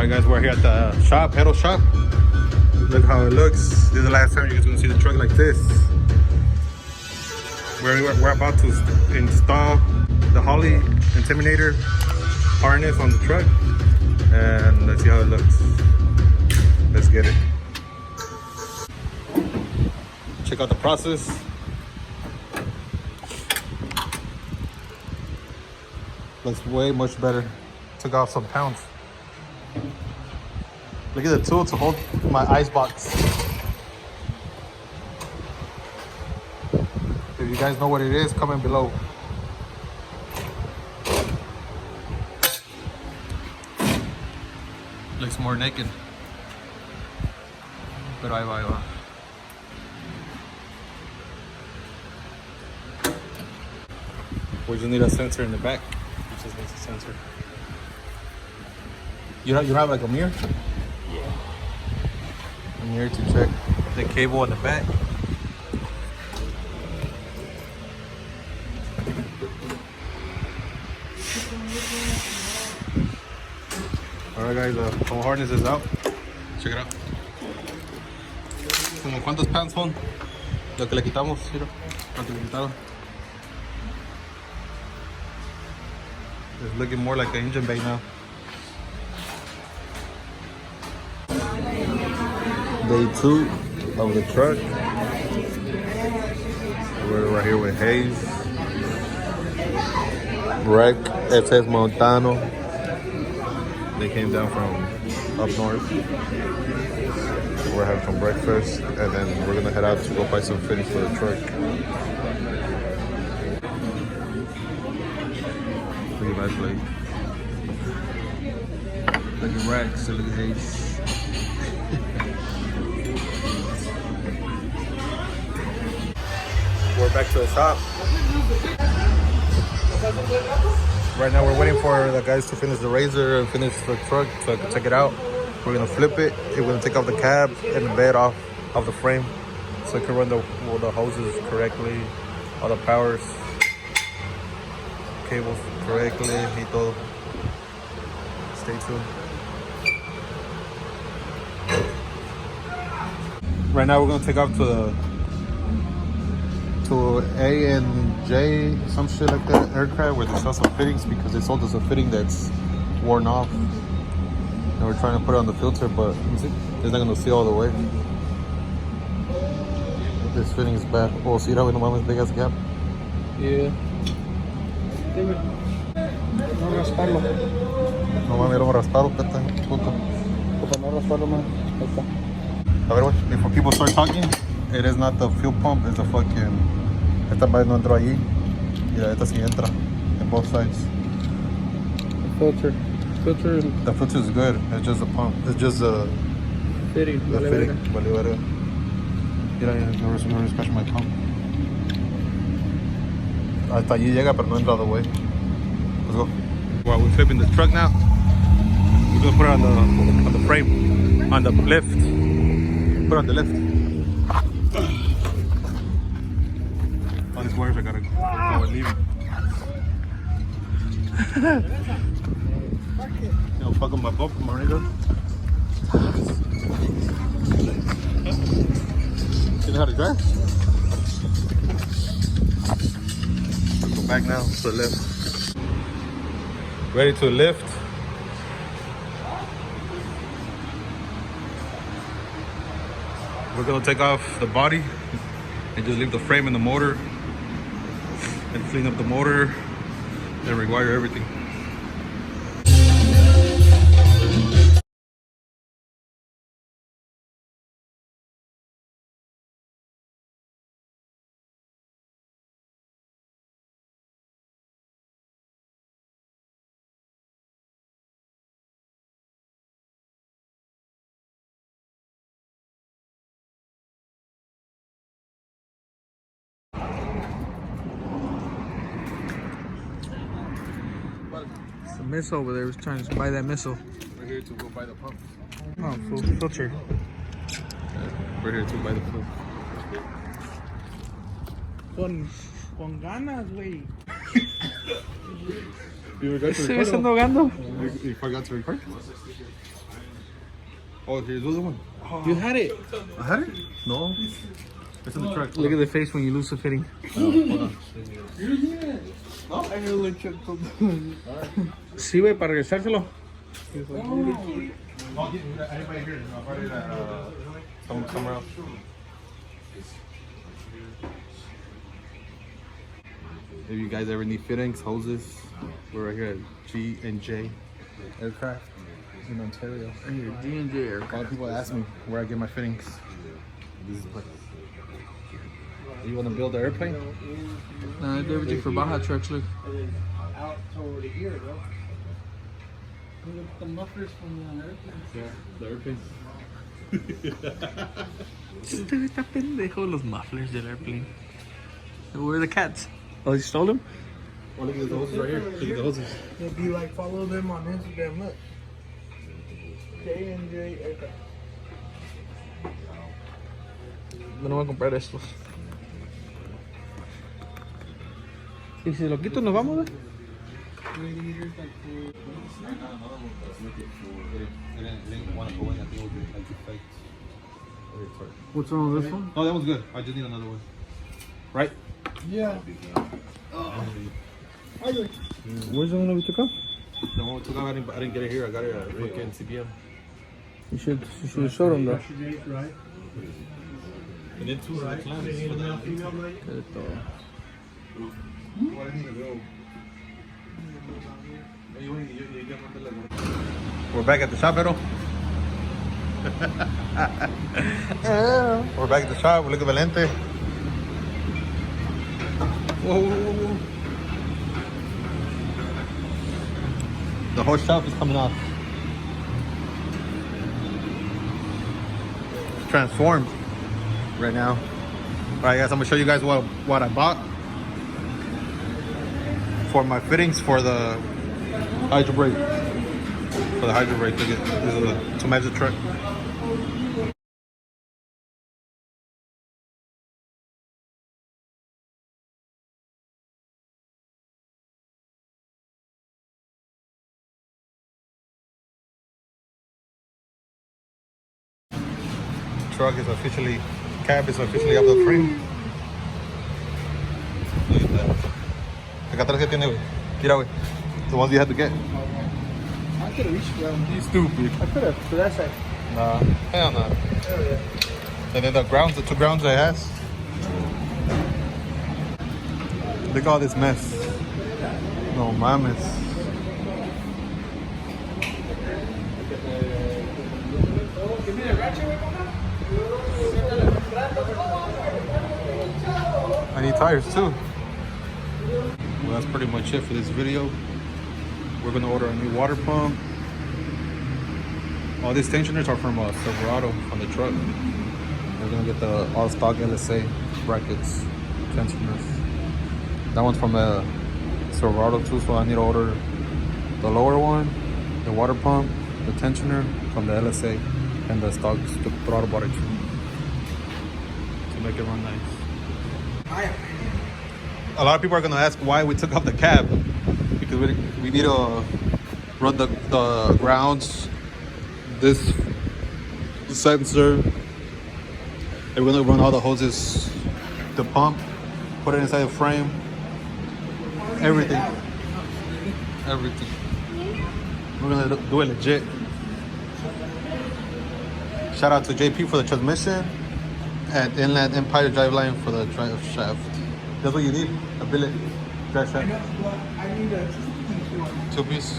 Alright guys, we're here at the shop, pedal shop. Look how it looks. This is the last time you guys are gonna see the truck like this. We're about to install the Holly Terminator harness on the truck, and let's see how it looks. Let's get it. Check out the process. Looks way much better. Took off some pounds. Look at the tool to hold my ice box. If you guys know what it is, comment below. Looks more naked. Pero ahí va, ahí va. We just need a sensor in the back. It just needs a sensor. You have like a mirror? Yeah. A mirror to check the cable in the back. Alright guys, the whole harness is out. Check it out. Como cuántos pounds son? Lo que le quitamos, mira. ¿Cuánto le quitaron? It's looking more like an engine bay now. Day 2 of the truck. We're right here with Hayes, Breck, SS Montano. They came down from up north. We're having some breakfast, and then we're gonna head out to go buy some fittings for the truck. Look at that plate. Look at Rex, look at Hayes. We're back to the shop. Right now we're waiting for the guys to finish the razor and finish the truck so I can check it out. We're gonna flip it. We're gonna take off the cab and the bed off of the frame so it can run the hoses correctly, all the powers, cables correctly, y todo. Stay tuned. Right now we're gonna take off to A and J, some shit like that, aircraft, where they sell some fittings because they sold us a fitting that's worn off. And we're trying to put it on the filter, but it's not gonna seal all the way. This fitting is bad. Oh, see how we don't have this big ass gap? Yeah. No rasparlo. No mames, lo rasparon, puto. No rasparlo, man. Ahí está. A ver, güey, before people start talking, it is not the fuel pump, it's the fucking... Esta vez no entró allí. Mira, esta sí entra. On both sides. Filter. The filter is good. It's just the pump. It's just the Fitting. fitting. Vale, verga. Mira, no scratch my pump. Hasta allí llega, pero no entra all the way. Let's go. While we're flipping the truck now, we're gonna put it on the frame, on the lift. Put it on the lift. All these wires I gotta go and leave. You know, fuck up my bump, Marino. You know how to drive? Go back now to the lift. Ready to lift. We're gonna take off the body and just leave the frame and the motor and clean up the motor and rewire everything. It's a missile over there. Was trying to buy that missile. We're here to go buy the pump. Oh, filter. We're here to buy the pump. Con ganas, güey. You forgot to Se record están it? ahogando. You forgot to record? Oh, here's the other one. You had it. I had it? No. It's in the truck. Look at the face when you lose the fitting. Hold on. Sí, güey, para regresárselo. Anybody here? I'll write it at somewhere else. If you guys ever need fittings, hoses, we're right here at G&J Aircraft in Ontario. D&J A lot of people ask me where I get my fittings. This is the place. You want to build an airplane? Nah, I do everything for Baja trucks, look. Out toward here, bro. Look at the mufflers from the airplane. Yeah, the airplane. Este güey está pendejo, los mufflers del airplane. Where are the cats? Oh, you stole them? Oh, look at the hoses right here. Look at the hoses. It'd be like, follow them on Instagram, look. J&J Aircraft. No voy a comprar estos. ¿Y si lo quito nos vamos, güey? Radiators like What's wrong with this one? No, that one's good. I just need another one. Right? yeah. Where's the one we took off? The one we took out, I didn't get it here. I got it at fucking CBM. You should have showed them though. Right? And then two of the clamps for the... We're back at the shop, Edo. We're back at the shop. Look at Valente. Whoa. The whole shop is coming off. It's transformed right now. All right, guys, I'm gonna show you guys what I bought for my fittings for the hydro brake. For the hydro brake, look at this is a 2 Mazda truck. Truck is officially, cab is officially up the frame. Look at that. Acá atrás que tiene, güey. Mira, güey. The ones you had to get. I could have reached around. You stupid. I could have, to that side. Nah, hell no. And then the grounds, the 2 grounds it has. Look at all this mess. No mames. I need tires too. Well, that's pretty much it for this video. We're gonna order a new water pump. All these tensioners are from Silverado on the truck. We're gonna get the all stock LSA brackets tensioners. That one's from the Silverado too, so I need to order the lower one, the water pump, the tensioner from the LSA, and the stock throttle body too, to make it run nice. A lot of people are gonna ask why we took off the cab, because we need to run the grounds, this sensor, and we're gonna run all the hoses, the pump, put it inside the frame, everything. We're gonna do it legit. Shout out to JP for the transmission and Inland Empire driveline for the drive shaft. That's what you need, a billet drive shaft. I need a 2-piece one. 2-piece.